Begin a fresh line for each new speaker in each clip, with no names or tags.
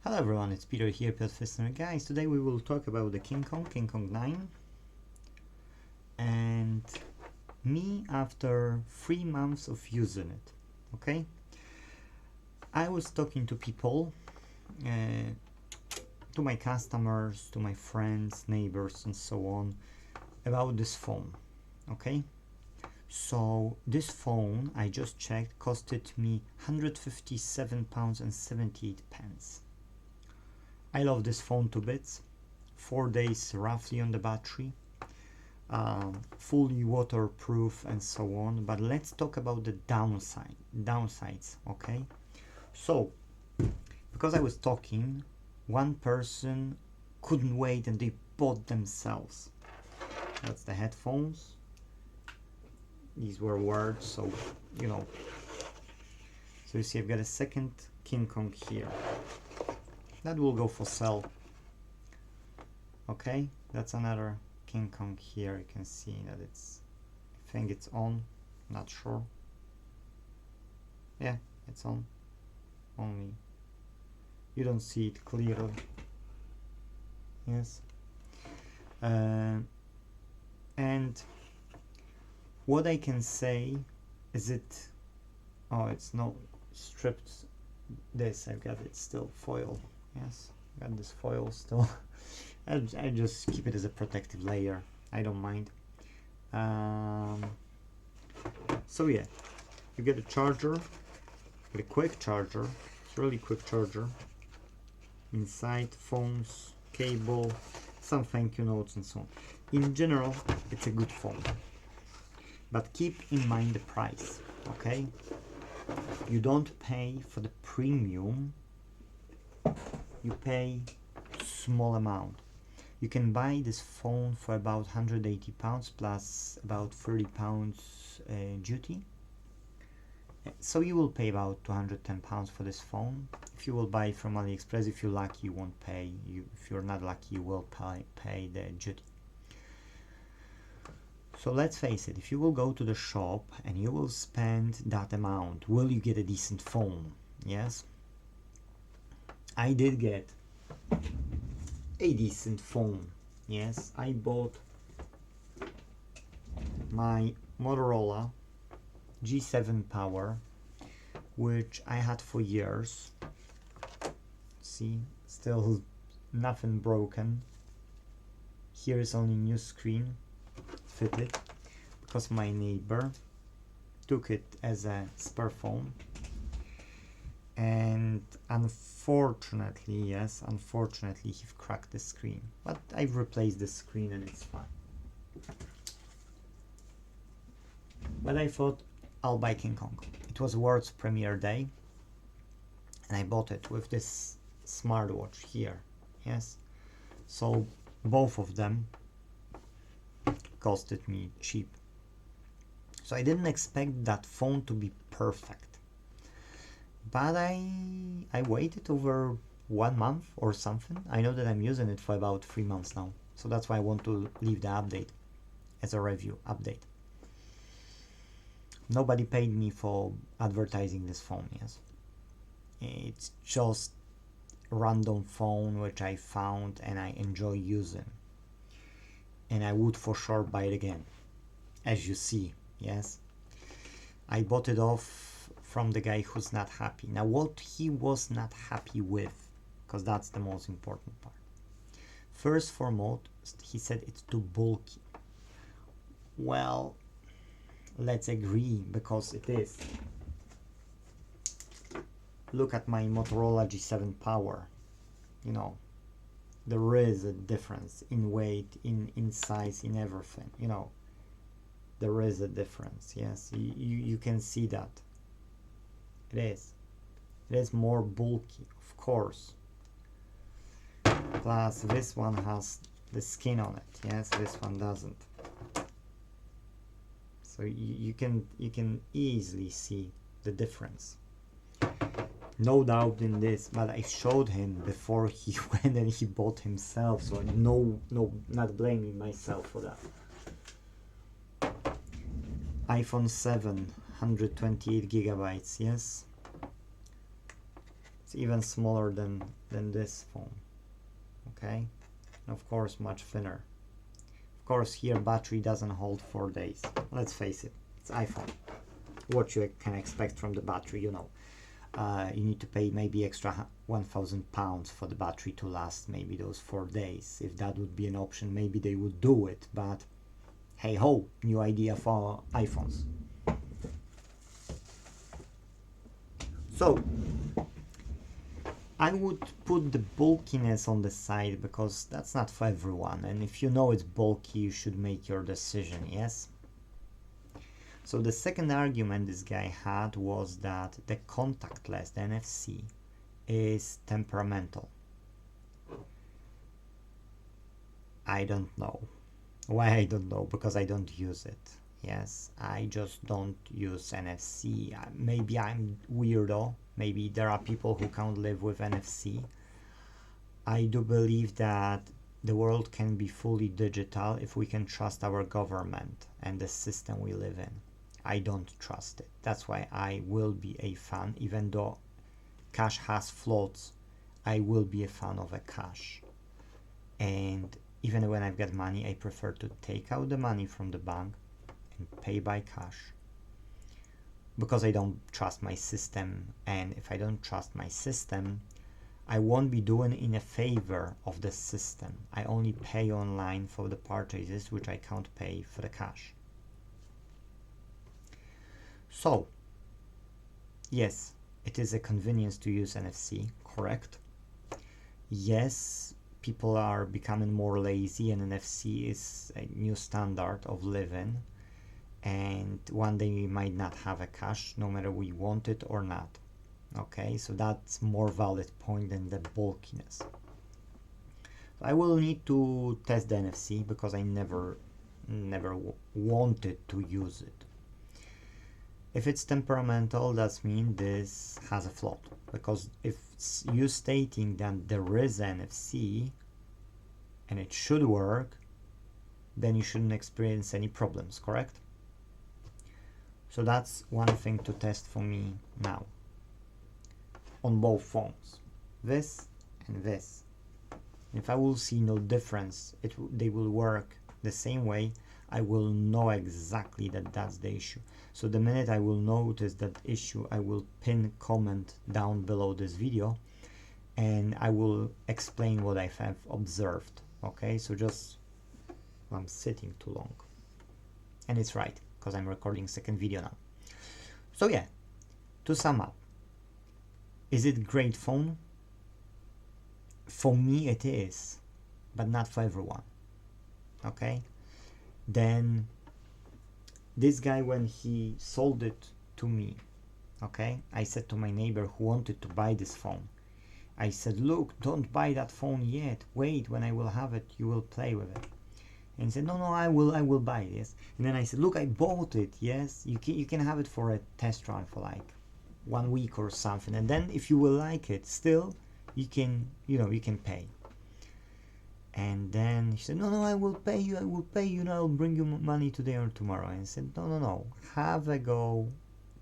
Hello everyone, it's Peter here, Piotr. Guys, today we will talk about the King Kong 9, and me after 3 months of using it. Okay, I was talking to people, to my customers, to my friends, neighbors, and so on, about this phone. Okay, so this phone I just checked costed me £157.78. I love this phone to bits. 4 days roughly on the battery, fully waterproof and so on. But let's talk about the downsides. Okay, so because I was talking, one person couldn't wait and they bought themselves. That's the headphones. These were words, so you know. So you see, I've got a second King Kong here. That will go for sale. Okay, that's another King Kong here. You can see that it's, I think it's on, not sure. Yeah, it's on. Only you don't see it clearly. Yes. And what I can say is it, oh, it's no stripped. This I've got it still foil. Yes, got this foil still. I just keep it as a protective layer. I don't mind. So yeah, you get a charger, get a quick charger. It's really quick charger. Inside, phones, cable, some thank you notes and so on. In general, it's a good phone. But keep in mind the price, okay? You don't pay for the premium. You pay small amount. You can buy this phone for about £180 plus about £30 duty. So you will pay about £210 for this phone. If you will buy it from AliExpress, if you're lucky, you won't pay. If you're not lucky, you will pay the duty. So let's face it, if you will go to the shop and you will spend that amount, will you get a decent phone? Yes. I did get a decent phone. Yes, I bought my Motorola G7 Power, which I had for years. See, still nothing broken. Here is only new screen fitted because my neighbor took it as a spare phone. And unfortunately, yes, unfortunately, he cracked the screen. But I've replaced the screen and it's fine. But I thought I'll buy King Kong. It was world's premiere day, and I bought it with this smartwatch here. Yes, so both of them costed me cheap. So I didn't expect that phone to be perfect. But I waited over 1 month or something. I know that I'm using it for about 3 months now. So that's why I want to leave the update as a review update. Nobody paid me for advertising this phone, yes. It's just a random phone which I found and I enjoy using. And I would for sure buy it again. As you see, yes. I bought it off from the guy who's not happy. Now what he was not happy with, because that's the most important part. First foremost, he said it's too bulky. Well, let's agree, because it is. Look at my Motorola G7 Power. You know, there is a difference in weight, in size, in everything. You know, there is a difference. Yes, you can see that. It is more bulky, of course. Plus this one has the skin on it. Yes, this one doesn't. So you can easily see the difference. No doubt in this, but I showed him before he went and he bought himself, so no, not blaming myself for that. iPhone 7, 128 gigabytes, yes. It's even smaller than than this phone, okay? And of course much thinner. Of course here battery doesn't hold 4 days. Let's face it, it's iPhone. What you can expect from the battery, you know. You need to pay maybe extra £1,000 for the battery to last maybe those 4 days. If that would be an option, maybe they would do it, but hey ho, new idea for iPhones. So I would put the bulkiness on the side because that's not for everyone, and if you know it's bulky you should make your decision, yes? So the second argument this guy had was that the contactless, the NFC, is temperamental. I don't know. Why I don't know? Because I don't use it. Yes, I just don't use NFC. Maybe I'm weirdo. Maybe there are people who can't live with NFC. I do believe that the world can be fully digital if we can trust our government and the system we live in. I don't trust it. That's why I will be a fan, even though cash has flaws, I will be a fan of a cash. And even when I've got money, I prefer to take out the money from the bank and pay by cash. Because I don't trust my system, and if I don't trust my system, I won't be doing in a favor of the system. I only pay online for the purchases which I can't pay for the cash. So, yes, it is a convenience to use NFC, correct? Yes, people are becoming more lazy and NFC is a new standard of living, and one day we might not have a cash no matter we want it or not. Okay, so that's more valid point than the bulkiness. I will need to test the NFC because I never wanted to use it. If it's temperamental, that means this has a flaw, because if you stating that there is NFC and it should work, then you shouldn't experience any problems, correct? So that's one thing to test for me now on both phones, this and this. If I will see no difference, they will work the same way, I will know exactly that that's the issue. So the minute I will notice that issue, I will pin comment down below this video and I will explain what I have observed. Okay, so just, I'm sitting too long. And it's right, because I'm recording second video now. So yeah, to sum up, is it a great phone? For me it is, but not for everyone. Okay? Then this guy, when he sold it to me, okay, I said to my neighbor who wanted to buy this phone, I said, look, don't buy that phone yet, wait, when I will have it you will play with it. And he said, no, I will buy this. And then I said, look, I bought it, yes, you can have it for a test run for like 1 week or something, and then if you will like it still, you can pay. And then he said, no, I will pay you, and I'll bring you money today or tomorrow. And I said, no, have a go,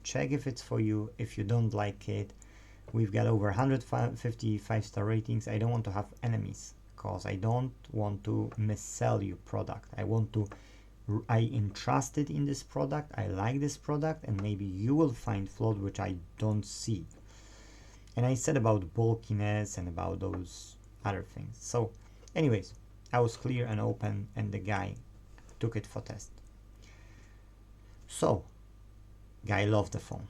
check if it's for you. If you don't like it, we've got over 150 5-star ratings. I don't want to have enemies, because I don't want to missell you product. I entrusted in this product, I like this product, and maybe you will find flaws which I don't see. And I said about bulkiness and about those other things. So anyways, I was clear and open, and the guy took it for test. So, guy loved the phone.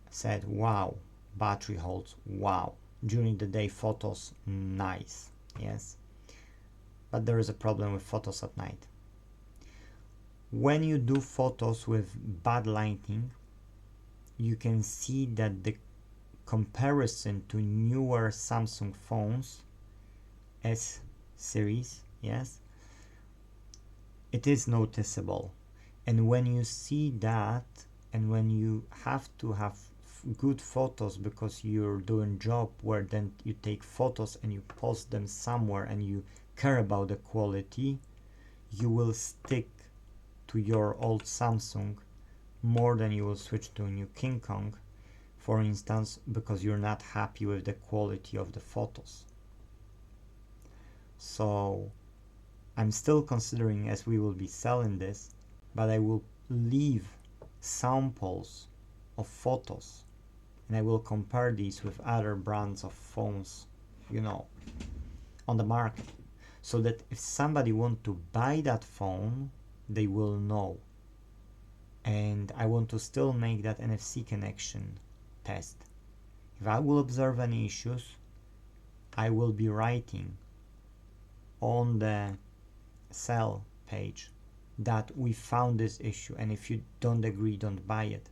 Said, wow, battery holds, wow. During the day, photos, nice, yes. But there is a problem with photos at night. When you do photos with bad lighting, you can see that the comparison to newer Samsung phones, S series, yes, it is noticeable. And when you see that, and when you have to have good photos because you're doing job where then you take photos and you post them somewhere and you care about the quality, you will stick to your old Samsung more than you will switch to a new King Kong for instance, because you're not happy with the quality of the photos. So I'm still considering, as we will be selling this, but I will leave samples of photos and I will compare these with other brands of phones, you know, on the market, so that if somebody want to buy that phone, they will know. And I want to still make that NFC connection test. If I will observe any issues, I will be writing on the sell page that we found this issue, and if you don't agree, don't buy it,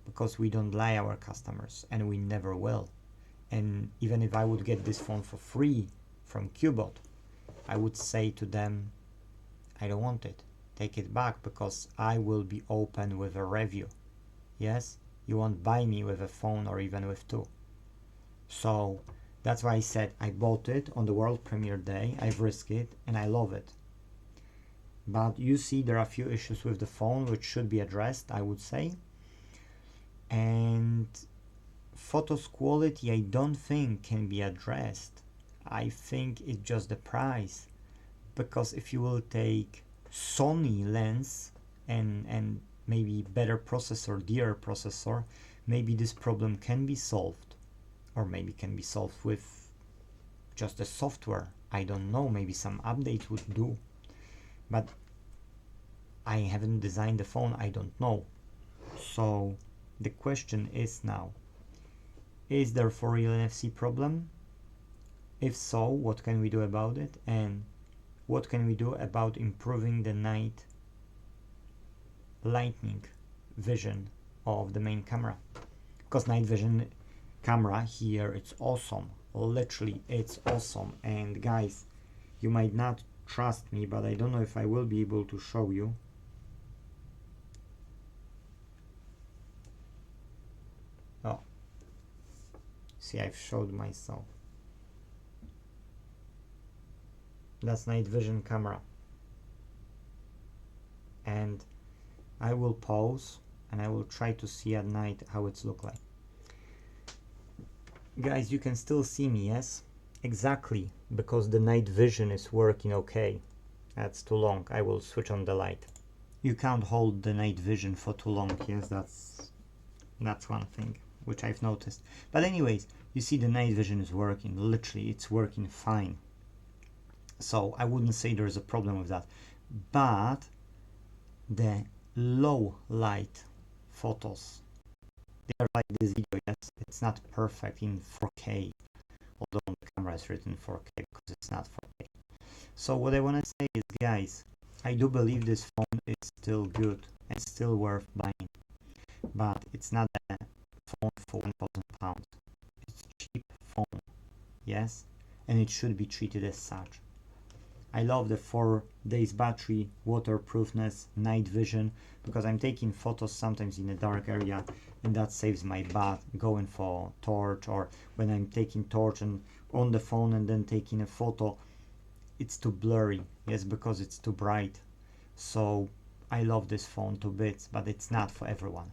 because we don't lie our customers and we never will. And even if I would get this phone for free from Qbot, I would say to them, I don't want it, take it back, because I will be open with a review. Yes, you won't buy me with a phone or even with two. So that's why I said I bought it on the world premiere day, I've risked it and I love it. But you see, there are a few issues with the phone which should be addressed, I would say. And photos quality, I don't think can be addressed. I think it's just the price, because if you will take Sony lens and maybe better processor, dearer processor, maybe this problem can be solved, or maybe can be solved with just the software. I don't know, maybe some updates would do, but I haven't designed the phone, I don't know. So the question is now, is there for real NFC problem? If so, what can we do about it? And what can we do about improving the night lightning vision of the main camera? Because night vision camera here, it's awesome. Literally, it's awesome. And guys, you might not trust me, but I don't know if I will be able to show you. Oh, see, I've showed myself. That's night vision camera. And I will pause and I will try to see at night how it's look like. Guys, you can still see me, yes? Exactly, because the night vision is working okay. That's too long. I will switch on the light. You can't hold the night vision for too long, yes? That's one thing which I've noticed. But anyways, you see the night vision is working. Literally, it's working fine. So I wouldn't say there's a problem with that. But the low light photos, they are like this video, yes? It's not perfect in 4K, although on the camera is written 4K because it's not 4K. So what I want to say is, guys, I do believe this phone is still good and still worth buying, but it's not a phone for 1,000 pounds. It's a cheap phone, yes, and it should be treated as such. I love the 4 days battery, waterproofness, night vision, because I'm taking photos sometimes in a dark area, and that saves my butt going for torch, or when I'm taking torch and on the phone and then taking a photo, it's too blurry, yes, because it's too bright. So I love this phone to bits, but it's not for everyone.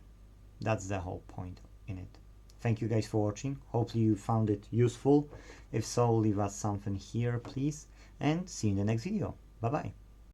That's the whole point in it. Thank you guys for watching. Hopefully you found it useful. If so, leave us something here, please. And see you in the next video. Bye bye.